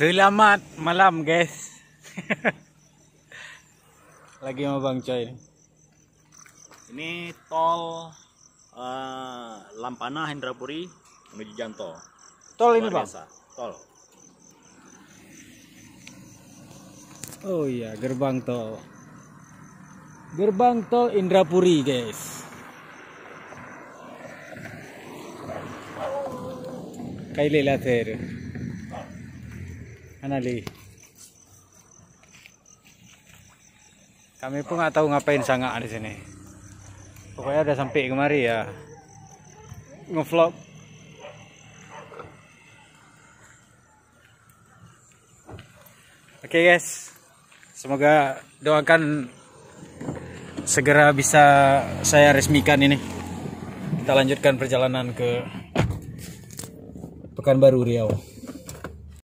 Selamat malam guys. Lagi sama Bang Coy. Ini tol Lampana Hendrapuri menuju Janto. Tol ini Luar Bang. biasa. Tol. Oh iya, gerbang tol. Gerbang tol Indrapuri guys. Kailila ter. Anali. Kami pun nggak tahu ngapain sangat di sini. Pokoknya udah sampai kemari ya. Ngevlog. Oke guys. Semoga doakan segera bisa saya resmikan ini. Kita lanjutkan perjalanan ke Pekanbaru Riau.